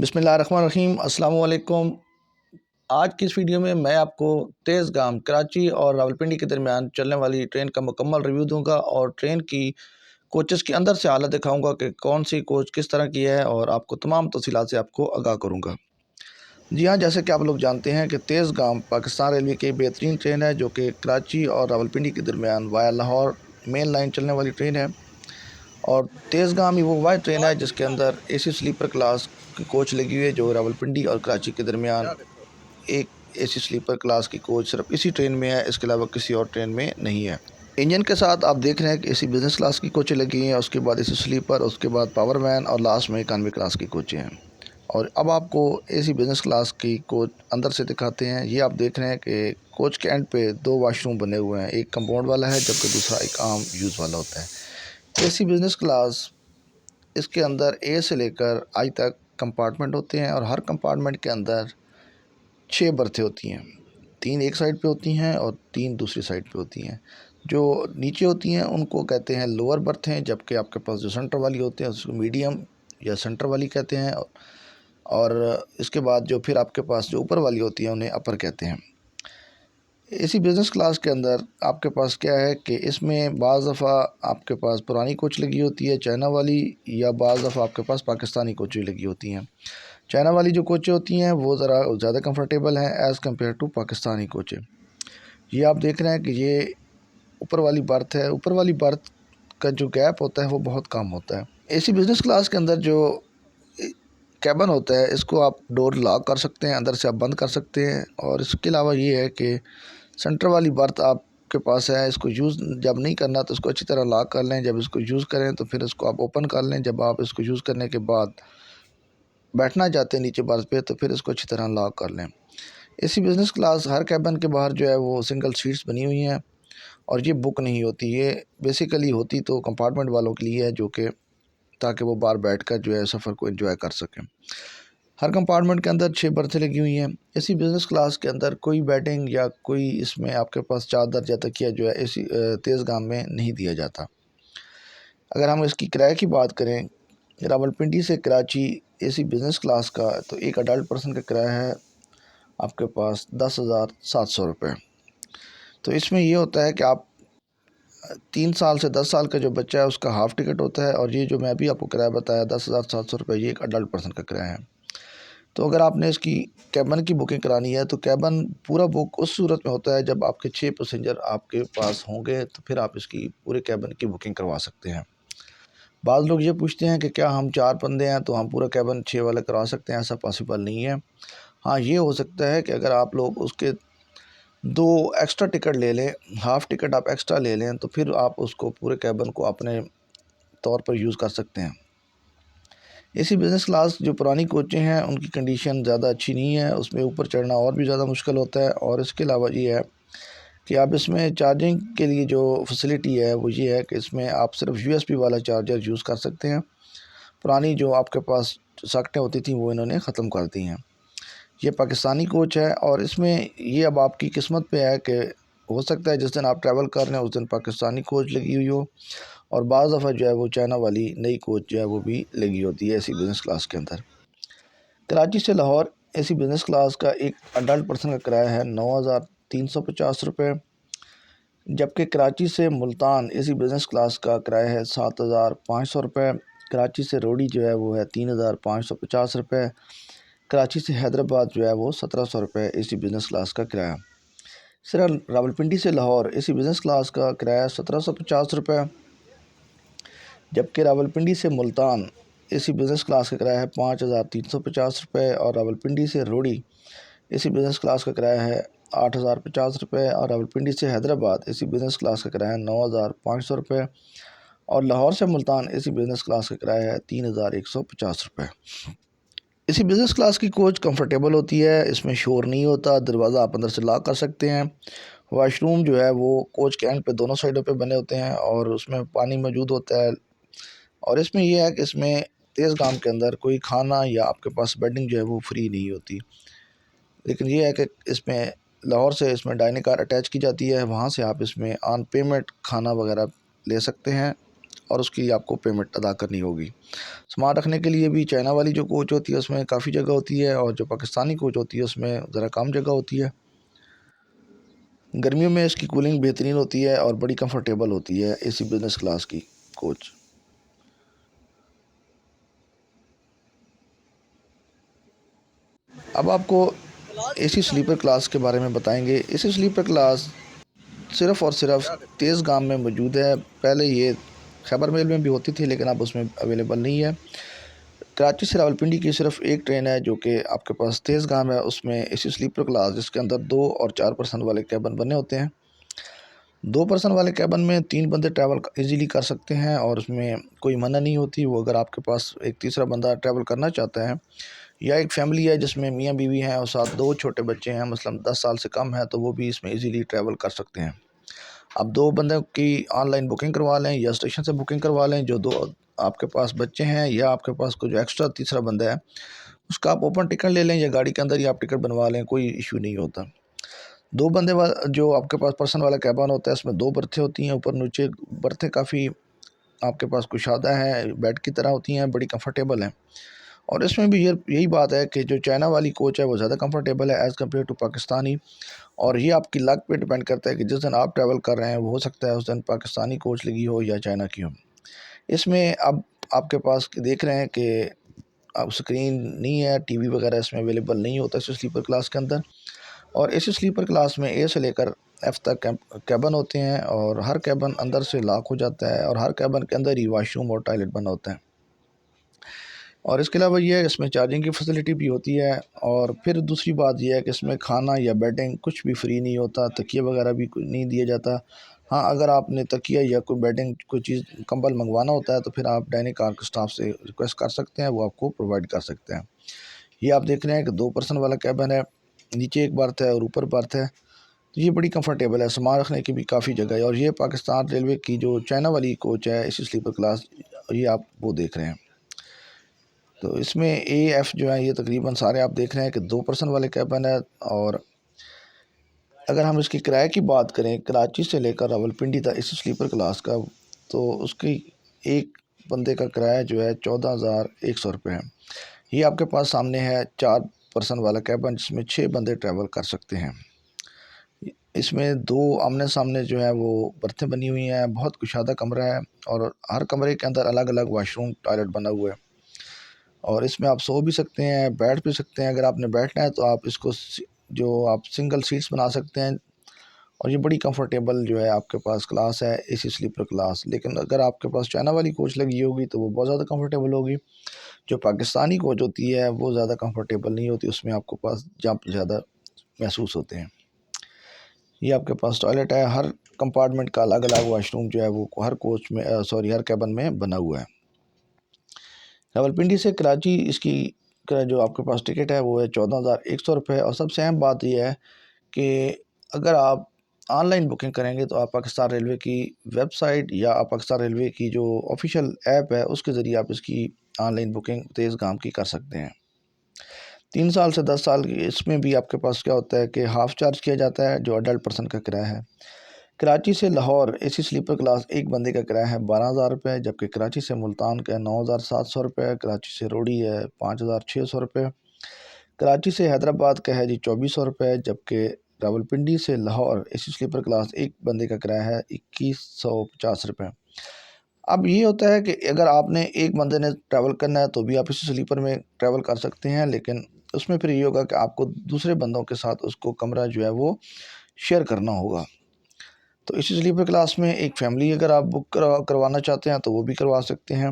بسم اللہ الرحمن الرحیم۔ السلام علیکم۔ آج کی اس ویڈیو میں آپ کو تیز گام کراچی اور راولپنڈی کے درمیان چلنے والی ٹرین کا مکمل ریویو دوں گا اور ٹرین کی کوچز کے اندر سے حالت دکھاؤں گا کہ کون سی کوچ کس طرح کی ہے اور آپ کو تمام تفصیلات سے آپ کو آگاہ کروں گا۔ جی ہاں، جیسے کہ آپ لوگ جانتے ہیں کہ تیز گام پاکستان ریلوے کی بہترین ٹرین ہے جو کہ کراچی اور راولپنڈی کے درمیان وایا لاہور مین لائن چلنے والی ٹرین ہے، اور تیز گام ہی وہ واحد ٹرین ہے جس کے اندر اے سی سلیپر کلاس کی کوچ لگی ہوئی ہے، جو راولپنڈی اور کراچی کے درمیان ایک اے سی سلیپر کلاس کی کوچ صرف اسی ٹرین میں ہے، اس کے علاوہ کسی اور ٹرین میں نہیں ہے۔ انجن کے ساتھ آپ دیکھ رہے ہیں کہ اے سی بزنس کلاس کی کوچیں لگی ہیں، اس کے بعد اے سی سلیپر، اس کے بعد پاور وین اور لاسٹ میں اکانومی کلاس کی کوچیں ہیں۔ اور اب آپ کو اے سی بزنس کلاس کی کوچ اندر سے دکھاتے ہیں۔ یہ آپ دیکھ رہے ہیں کہ کوچ کے اینڈ پہ دو واش روم بنے ہوئے ہیں، ایک کمپاؤنڈ والا ہے جبکہ دوسرا ایک عام یوز والا ہوتا ہے۔ اے سی بزنس کلاس، اس کے اندر اے سے لے کر آئی تک کمپارٹمنٹ ہوتے ہیں اور ہر کمپارٹمنٹ کے اندر 6 برتھیں ہوتی ہیں، 3 ایک سائڈ پہ ہوتی ہیں اور 3 دوسری سائڈ پہ ہوتی ہیں۔ جو نیچے ہوتی ہیں ان کو کہتے ہیں لوور برتھیں، جبکہ آپ کے پاس جو سینٹر والی ہوتے ہیں اس کو میڈیم یا سینٹر والی کہتے ہیں، اور اس کے بعد جو پھر آپ کے پاس جو اوپر والی ہوتی ہیں انہیں اپر کہتے ہیں۔ اے سی بزنس کلاس کے اندر آپ کے پاس کیا ہے کہ اس میں بعض دفعہ آپ کے پاس پرانی کوچ لگی ہوتی ہے چائنا والی، یا بعض دفعہ آپ کے پاس پاکستانی کوچیں لگی ہوتی ہیں۔ چائنا والی جو کوچیں ہوتی ہیں وہ ذرا زیادہ کمفرٹیبل ہیں ایز کمپیئر ٹو پاکستانی کوچیں۔ یہ آپ دیکھ رہے ہیں کہ یہ اوپر والی برتھ ہے، اوپر والی برتھ کا جو گیپ ہوتا ہے وہ بہت کم ہوتا ہے۔ اے سی بزنس کلاس کے اندر جو کیبن ہوتا ہے اس کو آپ ڈور لاک کر سکتے ہیں، اندر سے آپ بند کر سکتے ہیں، اور اس کے علاوہ یہ ہے کہ سینٹر والی برتھ آپ کے پاس ہے، اس کو یوز جب نہیں کرنا تو اس کو اچھی طرح لاک کر لیں، جب اس کو یوز کریں تو پھر اس کو آپ اوپن کر لیں۔ جب آپ اس کو یوز کرنے کے بعد بیٹھنا چاہتے ہیں نیچے برتھ پہ تو پھر اس کو اچھی طرح لاک کر لیں۔ اے سی بزنس کلاس ہر کیبن کے باہر جو ہے وہ سنگل سیٹس بنی ہوئی ہیں، اور یہ بک نہیں ہوتی، یہ بیسیکلی ہوتی تو کمپارٹمنٹ والوں کے لیے ہے، جو کہ تاکہ وہ باہر بیٹھ کر جو ہے سفر کو انجوائے کر سکیں۔ ہر کمپارٹمنٹ کے اندر 6 برتھیں لگی ہوئی ہیں۔ اے سی بزنس کلاس کے اندر کوئی بیڈنگ یا کوئی اس میں آپ کے پاس چادر یا تکیہ جو ہے اے سی تیز گام میں نہیں دیا جاتا۔ اگر ہم اس کی کرائے کی بات کریں، راولپنڈی سے کراچی اے سی بزنس کلاس کا تو ایک اڈلٹ پرسن کا کرایہ ہے آپ کے پاس 10,700 روپے۔ تو اس میں یہ ہوتا ہے کہ آپ 3 سال سے 10 سال کا جو بچہ ہے اس کا ہاف ٹکٹ ہوتا ہے، اور یہ جو میں ابھی آپ کو کرایہ بتایا 10,700 روپے، یہ ایک اڈلٹ پرسن کا کرایہ ہے۔ تو اگر آپ نے اس کی کیبن کی بکنگ کرانی ہے تو کیبن پورا بک اس صورت میں ہوتا ہے جب آپ کے 6 پیسنجر آپ کے پاس ہوں گے تو پھر آپ اس کی پورے کیبن کی بکنگ کروا سکتے ہیں۔ بعض لوگ یہ پوچھتے ہیں کہ کیا ہم 4 بندے ہیں تو ہم پورا کیبن 6 والا کروا سکتے ہیں؟ ایسا پاسبل نہیں ہے۔ ہاں، یہ ہو سکتا ہے کہ اگر آپ لوگ اس کے 2 ایکسٹرا ٹکٹ لے لیں، ہاف ٹکٹ آپ ایکسٹرا لے لیں، تو پھر آپ اس کو پورے کیبن کو اپنے طور پر یوز کر سکتے ہیں۔ اے سی بزنس کلاس جو پرانی کوچیں ہیں ان کی کنڈیشن زیادہ اچھی نہیں ہے، اس میں اوپر چڑھنا اور بھی زیادہ مشکل ہوتا ہے، اور اس کے علاوہ یہ ہے کہ آپ اس میں چارجنگ کے لیے جو فیسلٹی ہے وہ یہ ہے کہ اس میں آپ صرف یو ایس بی والا چارجر یوز کر سکتے ہیں۔ پرانی جو آپ کے پاس ساکٹیں ہوتی تھیں وہ انہوں نے ختم کر دی ہیں۔ یہ پاکستانی کوچ ہے، اور اس میں یہ اب آپ کی قسمت پہ ہے کہ ہو سکتا ہے جس دن آپ ٹریول کر رہے ہیں اس دن پاکستانی کوچ لگی ہوئی ہو، اور بعض دفعہ جو ہے وہ چائنا والی نئی کوچ جو ہے وہ بھی لگی ہوتی ہے اے سی بزنس کلاس کے اندر۔ کراچی سے لاہور اے سی بزنس کلاس کا ایک اڈلٹ پرسن کا کرایہ ہے 9,350 روپے، جبکہ کراچی سے ملتان اے سی بزنس کلاس کا کرایہ ہے 7,500 روپے۔ کراچی سے روڑی جو ہے وہ ہے 3,550 روپے۔ کراچی سے حیدرآباد جو ہے وہ 1,700 روپے اے سی بزنس کلاس کا کرایہ۔ صرف راولپنڈی سے لاہور اے سی بزنس کلاس کا کرایہ 1,750 روپے، جبکہ راولپنڈی سے ملتان اے سی بزنس کلاس کا کرایہ ہے 5,350 روپے، اور راولپنڈی سے روڑی اے سی بزنس کلاس کا کرایہ ہے 8,050 روپے، اور راولپنڈی سے حیدرآباد اے سی بزنس کلاس کا کرایہ ہے 9,500 روپے، اور لاہور سے ملتان اے سی بزنس کلاس کا کرایہ ہے 3,150 روپے۔ اے سی بزنس کلاس کی کوچ کمفرٹیبل ہوتی ہے، اس میں شور نہیں ہوتا، دروازہ آپ اندر سے لاک کر سکتے ہیں۔ واش روم جو ہے وہ کوچ کے اینڈ پہ دونوں سائڈوں پہ بنے ہوتے ہیں، اور اس میں پانی موجود ہوتا ہے، اور اس میں یہ ہے کہ اس میں تیز گام کے اندر کوئی کھانا یا آپ کے پاس بیڈنگ جو ہے وہ فری نہیں ہوتی، لیکن یہ ہے کہ اس میں لاہور سے اس میں ڈائننگ کار اٹیچ کی جاتی ہے، وہاں سے آپ اس میں آن پیمنٹ کھانا وغیرہ لے سکتے ہیں، اور اس کی آپ کو پیمنٹ ادا کرنی ہوگی۔ سامان رکھنے کے لیے بھی چائنا والی جو کوچ ہوتی ہے اس میں کافی جگہ ہوتی ہے، اور جو پاکستانی کوچ ہوتی ہے اس میں ذرا کم جگہ ہوتی ہے۔ گرمیوں میں اس کی کولنگ بہترین ہوتی ہے اور بڑی کمفرٹیبل ہوتی ہے اے سی بزنس کلاس کی کوچ۔ اب آپ کو اے سی سلیپر کلاس کے بارے میں بتائیں گے۔ اے سی سلیپر کلاس صرف اور صرف تیز گام میں موجود ہے۔ پہلے یہ خیبر میل میں بھی ہوتی تھی لیکن اب اس میں اویلیبل نہیں ہے۔ کراچی سے راولپنڈی کی صرف ایک ٹرین ہے جو کہ آپ کے پاس تیز گام ہے، اس میں اے سی سلیپر کلاس جس کے اندر 2 اور 4 پرسن والے کیبن بنے ہوتے ہیں۔ 2 پرسن والے کیبن میں 3 بندے ٹریول ایزیلی کر سکتے ہیں اور اس میں کوئی منع نہیں ہوتی۔ وہ اگر آپ کے پاس ایک تیسرا بندہ ٹریول کرنا چاہتا ہے، یا ایک فیملی ہے جس میں میاں بیوی ہیں اور ساتھ 2 چھوٹے بچے ہیں، مثلا 10 سال سے کم ہے، تو وہ بھی اس میں ایزیلی ٹریول کر سکتے ہیں۔ اب 2 بندوں کی آن لائن بکنگ کروا لیں یا اسٹیشن سے بکنگ کروا لیں۔ جو 2 آپ کے پاس بچے ہیں یا آپ کے پاس کوئی جو ایکسٹرا تیسرا بندہ ہے اس کا آپ اوپن ٹکٹ لے لیں یا گاڑی کے اندر ہی آپ ٹکٹ بنوا لیں، کوئی ایشو نہیں ہوتا۔ 2 بندے جو آپ کے پاس پرسن والا کیبن ہوتا ہے اس میں 2 برتھیں ہوتی ہیں، اوپر نیچے برتھیں کافی آپ کے پاس کشادہ ہیں، بیڈ کی طرح ہوتی ہیں، بڑی کمفرٹیبل ہیں۔ اور اس میں بھی یہی بات ہے کہ جو چائنا والی کوچ ہے وہ زیادہ کمفرٹیبل ہے ایز کمپیئر ٹو پاکستانی، اور یہ آپ کی لک پہ ڈپینڈ کرتا ہے کہ جس دن آپ ٹریول کر رہے ہیں وہ ہو سکتا ہے اس دن پاکستانی کوچ لگی ہو یا چائنا کی ہو۔ اس میں اب آپ کے پاس دیکھ رہے ہیں کہ اب سکرین نہیں ہے، ٹی وی وغیرہ اس میں اویلیبل نہیں ہوتا اے سلیپر کلاس کے اندر۔ اور اے سی سلیپر کلاس میں اے سے لے کر ایف تک کیبن ہوتے ہیں، اور ہر کیبن اندر سے لاک ہو جاتا ہے، اور ہر کیبن کے اندر ہی واش روم اور ٹوائلٹ بنا ہوتا ہے۔ اور اس کے علاوہ یہ ہے اس میں چارجنگ کی فیسلٹی بھی ہوتی ہے۔ اور پھر دوسری بات یہ ہے کہ اس میں کھانا یا بیڈنگ کچھ بھی فری نہیں ہوتا، تکیہ وغیرہ بھی نہیں دیا جاتا۔ ہاں اگر آپ نے تکیہ یا کوئی بیڈنگ کوئی چیز کمبل منگوانا ہوتا ہے تو پھر آپ ڈائننگ کار کے اسٹاف سے ریکویسٹ کر سکتے ہیں، وہ آپ کو پرووائڈ کر سکتے ہیں۔ یہ آپ دیکھ رہے ہیں کہ 2 پرسن والا کیبن ہے، نیچے ایک برتھ ہے اور اوپر برتھ ہے، تو یہ بڑی کمفرٹیبل ہے، سامان رکھنے کی بھی کافی جگہ ہے۔ اور یہ پاکستان ریلوے کی جو چائنا والی کوچ ہے اے سی سلیپر کلاس، یہ آپ وہ دیکھ رہے ہیں۔ تو اس میں اے ایف جو ہے یہ تقریباً سارے آپ دیکھ رہے ہیں کہ 2 پرسن والے کیبن ہے۔ اور اگر ہم اس کی کرائے کی بات کریں کراچی سے لے کر راولپنڈی تک اے سی سلیپر کلاس کا، تو اس کی ایک بندے کا کرایہ جو ہے 14,100 روپے ہے۔ یہ آپ کے پاس سامنے ہے 4 پرسن والا کیبن جس میں 6 بندے ٹریول کر سکتے ہیں۔ اس میں 2 آمنے سامنے جو ہے وہ برتھیں بنی ہوئی ہیں، بہت کشادہ کمرہ ہے، اور ہر کمرے کے اندر الگ الگ واش روم ٹوائلٹ بنا ہوا ہے۔ اور اس میں آپ سو بھی سکتے ہیں، بیٹھ بھی سکتے ہیں۔ اگر آپ نے بیٹھنا ہے تو آپ اس کو جو آپ سنگل سیٹس بنا سکتے ہیں، اور یہ بڑی کمفرٹیبل جو ہے آپ کے پاس کلاس ہے اے سی سلیپر کلاس۔ لیکن اگر آپ کے پاس چائنا والی کوچ لگی ہوگی تو وہ بہت زیادہ کمفرٹیبل ہوگی۔ جو پاکستانی کوچ ہوتی ہے وہ زیادہ کمفرٹیبل نہیں ہوتی، اس میں آپ کو پاس جمپ زیادہ محسوس ہوتے ہیں۔ یہ آپ کے پاس ٹوائلٹ ہے، ہر کمپارٹمنٹ کا الگ الگ واش روم جو ہے وہ ہر کوچ میں ہر کیبن میں بنا ہوا ہے۔ راولپنڈی سے کراچی اس کی جو آپ کے پاس ٹکٹ ہے وہ ہے 14,100 روپے۔ اور سب سے اہم بات یہ ہے کہ اگر آپ آن لائن بکنگ کریں گے تو آپ پاکستان ریلوے کی ویب سائٹ یا آپ پاکستان ریلوے کی جو آفیشیل ایپ ہے اس کے ذریعے آپ اس کی آن لائن بکنگ تیز گام کی کر سکتے ہیں۔ 3 سال سے 10 سال کی اس میں بھی آپ کے پاس کیا ہوتا ہے کہ ہاف چارج کیا جاتا ہے جو اڈلٹ پرسن کا کرایہ ہے۔ کراچی سے لاہور اے سی سلیپر کلاس ایک بندے کا کرایہ ہے 12,000 روپے، جبکہ کراچی سے ملتان کا ہے 9,700 روپے، کراچی سے روڑی ہے 5,600 روپے، کراچی سے حیدرآباد کا ہے 2,400 روپے، جبکہ راولپنڈی سے لاہور اے سی سلیپر کلاس ایک بندے کا کرایہ ہے 2,150 روپے۔ اب یہ ہوتا ہے کہ اگر آپ نے ایک بندے نے ٹریول کرنا ہے تو بھی آپ اسی سلیپر میں ٹریول کر سکتے ہیں، لیکن اس میں پھر یہ ہوگا کہ آپ کو دوسرے بندوں کے ساتھ اس کو کمرہ جو ہے وہ شیئر کرنا ہوگا۔ تو اسی سلیپر کلاس میں ایک فیملی اگر آپ بک کروانا چاہتے ہیں تو وہ بھی کروا سکتے ہیں۔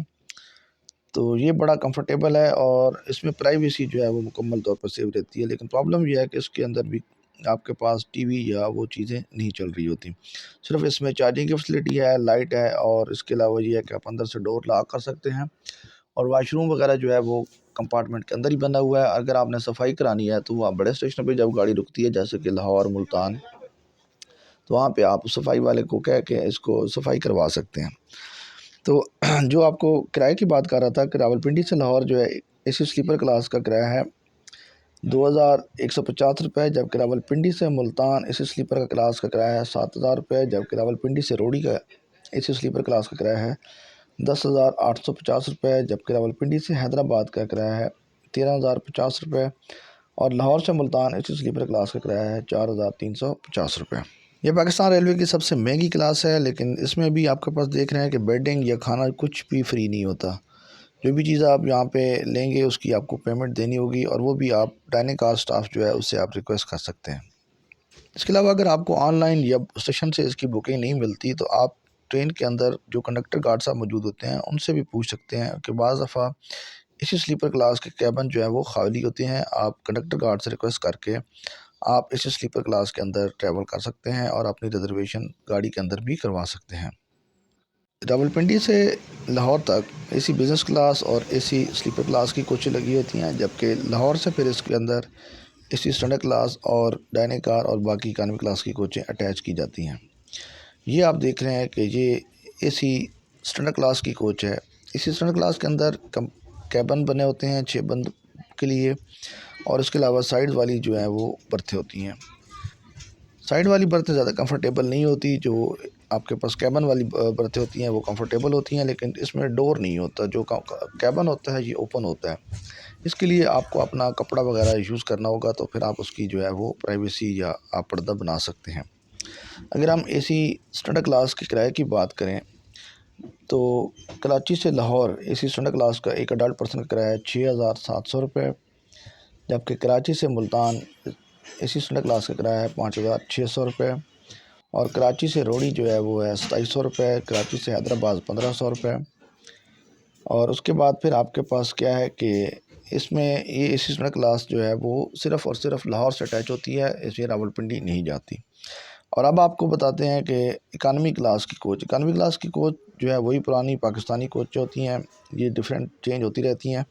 تو یہ بڑا کمفرٹیبل ہے، اور اس میں پرائیویسی جو ہے وہ مکمل طور پر سیو رہتی ہے۔ لیکن پرابلم یہ ہے کہ اس کے اندر بھی آپ کے پاس ٹی وی یا وہ چیزیں نہیں چل رہی ہوتی، صرف اس میں چارجنگ کی فیسلٹی ہے، لائٹ ہے، اور اس کے علاوہ یہ ہے کہ آپ اندر سے ڈور لاک کر سکتے ہیں، اور واش روم وغیرہ جو ہے وہ کمپارٹمنٹ کے اندر ہی بنا ہوا ہے۔ اگر آپ نے صفائی کرانی ہے تو وہ آپ بڑے اسٹیشن پہ جب گاڑی رکتی ہے جیسے کہ لاہور، ملتان، تو وہاں پہ آپ صفائی والے کو کہہ کے اس کو صفائی کروا سکتے ہیں۔ تو جو آپ کو کرائے کی بات کر رہا تھا کہ راولپنڈی سے لاہور جو ہے اے سی سلیپر کلاس کا کرایہ ہے 2,150 روپے، جبکہ راولپنڈی سے ملتان اے سی سلیپر کا کلاس کا کرایہ ہے 7,000 روپے، جبکہ راولپنڈی سے روڑی کا اے سی سلیپر کلاس کا کرایہ ہے 10,850 روپے، جبکہ راولپنڈی سے حیدرآباد کا کرایہ ہے 13,050 روپے، اور لاہور سے ملتان اے سی سلیپر کلاس کا کرایہ ہے 4,350 روپے۔ یہ پاکستان ریلوے کی سب سے مہنگی کلاس ہے، لیکن اس میں بھی آپ کے پاس دیکھ رہے ہیں کہ بیڈنگ یا کھانا کچھ بھی فری نہیں ہوتا۔ جو بھی چیز آپ یہاں پہ لیں گے اس کی آپ کو پیمنٹ دینی ہوگی، اور وہ بھی آپ ڈائننگ کار سٹاف جو ہے اس سے آپ ریکویسٹ کر سکتے ہیں۔ اس کے علاوہ اگر آپ کو آن لائن یا اسٹیشن سے اس کی بکنگ نہیں ملتی تو آپ ٹرین کے اندر جو کنڈکٹر گارڈ صاحب موجود ہوتے ہیں ان سے بھی پوچھ سکتے ہیں کہ بعض دفعہ اسی سلیپر کلاس کے کیبن جو ہے وہ خالی ہوتے ہیں، آپ کنڈکٹر گارڈ سے ریکویسٹ کر کے آپ اسی سلیپر کلاس کے اندر ٹریول کر سکتے ہیں اور اپنی ریزرویشن گاڑی کے اندر بھی کروا سکتے ہیں۔ راولپنڈی سے لاہور تک اے سی بزنس کلاس اور اے سی سلیپر کلاس کی کوچیں لگی ہوتی ہیں، جبکہ لاہور سے پھر اس کے اندر اے سی اسٹینڈرڈ کلاس اور ڈائننگ کار اور باقی اکانومی کلاس کی کوچیں اٹیچ کی جاتی ہیں۔ یہ آپ دیکھ رہے ہیں کہ یہ اے سی اسٹینڈرڈ کلاس کی کوچ ہے۔ اسی اسٹینڈرڈ کلاس کے اندر کیبن بنے ہوتے ہیں 6 بند کے لیے، اور اس کے علاوہ سائڈ والی جو ہے وہ برتھیں ہوتی ہیں۔ سائڈ والی برتھیں زیادہ کمفرٹیبل نہیں ہوتی، جو آپ کے پاس کیبن والی برتھیں ہوتی ہیں وہ کمفرٹیبل ہوتی ہیں، لیکن اس میں ڈور نہیں ہوتا۔ جو کیبن ہوتا ہے یہ اوپن ہوتا ہے، اس کے لیے آپ کو اپنا کپڑا وغیرہ یوز کرنا ہوگا، تو پھر آپ اس کی جو ہے وہ پرائیویسی یا آپ پردہ بنا سکتے ہیں۔ اگر ہم اے سی اسٹینڈرڈ کلاس کے کرائے کی بات کریں تو کراچی سے لاہور اے سی اسٹینڈرڈ کلاس کا ایک اڈلٹ پرسن کا کرایہ 6,700 روپے، جبکہ کراچی سے ملتان اے سی اسٹینڈرڈ کلاس کا کرایہ ہے 5,600 روپے، اور کراچی سے روڑی جو ہے وہ ہے 2,700 روپے، کراچی سے حیدرآباد 1,500 روپے۔ اور اس کے بعد پھر آپ کے پاس کیا ہے کہ اس میں یہ اے سی اسٹینڈرڈ کلاس جو ہے وہ صرف اور صرف لاہور سے اٹیچ ہوتی ہے، اس میں راولپنڈی نہیں جاتی۔ اور اب آپ کو بتاتے ہیں کہ اکانومی کلاس کی کوچ جو ہے وہی پرانی پاکستانی کوچ ہوتی ہیں، یہ ڈیفرنٹ چینج ہوتی رہتی ہیں،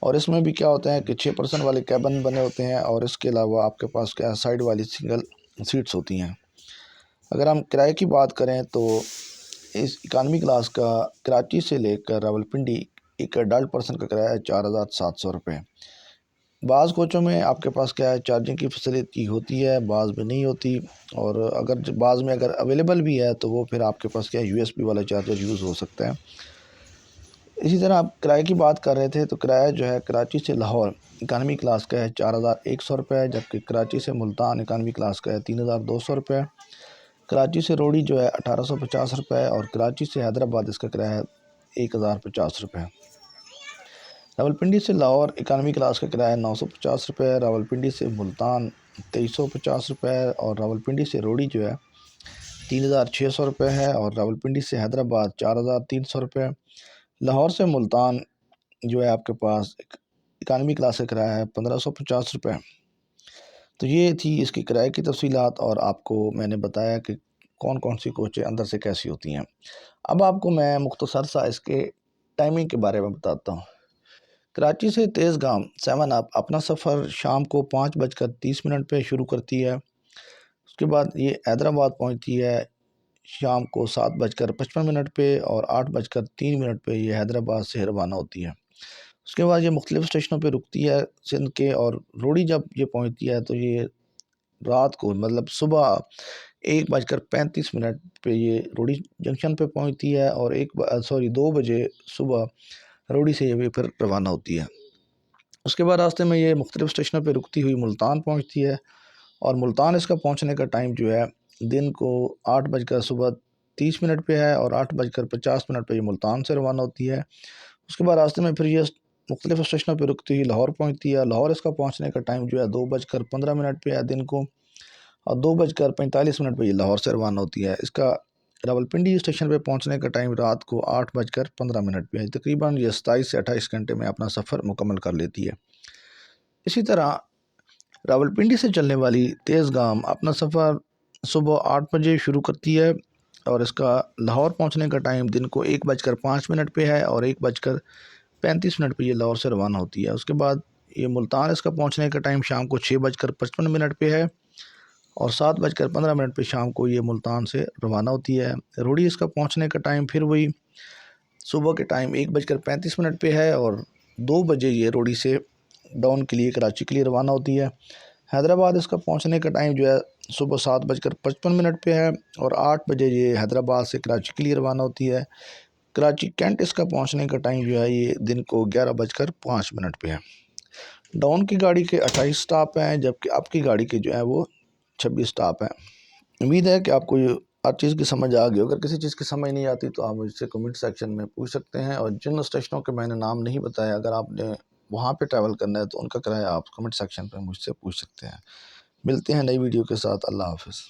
اور اس میں بھی کیا ہوتا ہے کہ 6 پرسن والے کیبن بنے ہوتے ہیں، اور اس کے علاوہ آپ کے پاس کیا سائڈ والی سنگل سیٹس ہوتی ہیں۔ اگر ہم کرائے کی بات کریں تو اس اکانومی کلاس کا کراچی سے لے کر راولپنڈی ایک اڈلٹ پرسن کا کرایہ ہے 4,700 روپے۔ بعض کوچوں میں آپ کے پاس کیا ہے چارجنگ کی فیسلٹی ہوتی ہے، بعض میں نہیں ہوتی، اور بعض میں اگر اویلیبل بھی ہے تو وہ پھر آپ کے پاس کیا ہے USB والا چارجر یوز ہو سکتا ہے۔ اسی طرح آپ کرائے کی بات کر رہے تھے تو کرایہ جو ہے کراچی سے لاہور اکانومی کلاس کا ہے 4,100 روپے، جبکہ کراچی سے ملتان اکانومی کلاس کا ہے 3,200 روپے، کراچی سے روڑی جو ہے 1,850 روپے، اور کراچی سے حیدرآباد اس کا کرایہ ہے 1,050 روپے۔ راولپنڈی سے لاہور اکانومی کلاس کا کرایہ 950 روپے، راولپنڈی سے ملتان 2,350 روپے، اور راولپنڈی سے روڑی جو ہے 3,600 روپے ہے، اور راولپنڈی سے حیدرآباد 4,300 روپے۔ لاہور سے ملتان جو ہے آپ کے پاس اکانومی کلاس کا کرایہ ہے 1,550 روپے۔ تو یہ تھی اس کی کرائے کی تفصیلات، اور آپ کو میں نے بتایا کہ کون کون سی کوچیں اندر سے کیسی ہوتی ہیں۔ اب آپ کو میں مختصر سا اس کے ٹائمنگ کے بارے میں بتاتا ہوں۔ کراچی سے تیز گام 7 اپ اپنا سفر شام کو 5:30 پہ شروع کرتی ہے، اس کے بعد یہ حیدرآباد پہنچتی ہے شام کو 7:55 پہ، اور 8:03 پہ یہ حیدرآباد سے روانہ ہوتی ہے۔ اس کے بعد یہ مختلف اسٹیشنوں پہ رکتی ہے سندھ کے، اور روڑی جب یہ پہنچتی ہے تو یہ رات کو مطلب صبح 1:35 پہ یہ روڑی جنکشن پہ پہنچتی ہے، اور 2 بجے صبح روڑی سے یہ پھر روانہ ہوتی ہے۔ اس کے بعد راستے میں یہ مختلف اسٹیشنوں پہ رکتی ہوئی ملتان پہنچتی ہے، اور ملتان اس کا پہنچنے کا ٹائم جو ہے دن کو 8:30 پہ ہے، اور 8:50 پہ یہ ملتان سے روانہ ہوتی ہے۔ اس کے بعد راستے میں پھر یہ مختلف اسٹیشنوں پہ رکتی ہوئی لاہور پہنچتی ہے۔ لاہور اس کا پہنچنے کا ٹائم جو ہے 2:15 پہ ہے دن کو، اور 2:45 پہ یہ لاہور سے روانہ ہوتی ہے۔ اس کا راولپنڈی اسٹیشن پہ پہنچنے کا ٹائم رات کو 8:15 پہ ہے۔ تقریباً یہ 27 سے 28 گھنٹے میں اپنا سفر مکمل کر لیتی ہے۔ اسی طرح راولپنڈی سے چلنے والی تیز گام اپنا سفر صبح 8 بجے شروع کرتی ہے، اور اس کا لاہور پہنچنے کا ٹائم دن کو 1:05 پہ ہے، اور 1:35 پہ یہ لاہور سے روانہ ہوتی ہے۔ اس کے بعد یہ ملتان اس کا پہنچنے کا ٹائم شام کو 6:55 پہ ہے، اور 7:15 پہ شام کو یہ ملتان سے روانہ ہوتی ہے۔ روڑی اس کا پہنچنے کا ٹائم پھر وہی صبح کے ٹائم 1:35 پہ ہے، اور 2 بجے یہ روڑی سے ڈاؤن کے لیے کراچی کے لیے روانہ ہوتی ہے۔ حیدرآباد اس کا پہنچنے کا ٹائم جو ہے صبح 7:55 پہ ہے، اور 8 بجے یہ حیدرآباد سے کراچی کے لیے روانہ ہوتی ہے۔ کراچی کینٹ اس کا پہنچنے کا ٹائم جو ہے یہ دن کو 11:05 پہ ہے۔ ڈاؤن کی گاڑی کے 28 سٹاپ ہیں، جبکہ اپ کی گاڑی کے جو ہے وہ 26 سٹاپ ہیں۔ امید ہے کہ آپ کو یہ ہر چیز کی سمجھ آ گئی۔ اگر کسی چیز کی سمجھ نہیں آتی تو آپ مجھ سے کمنٹ سیکشن میں پوچھ سکتے ہیں، اور جن اسٹیشنوں کے میں نے نام نہیں بتایا اگر آپ نے وہاں پہ ٹریول کرنا ہے تو ان کا کرایہ آپ کمنٹ سیکشن پہ مجھ سے پوچھ سکتے ہیں۔ ملتے ہیں نئی ویڈیو کے ساتھ۔ اللہ حافظ۔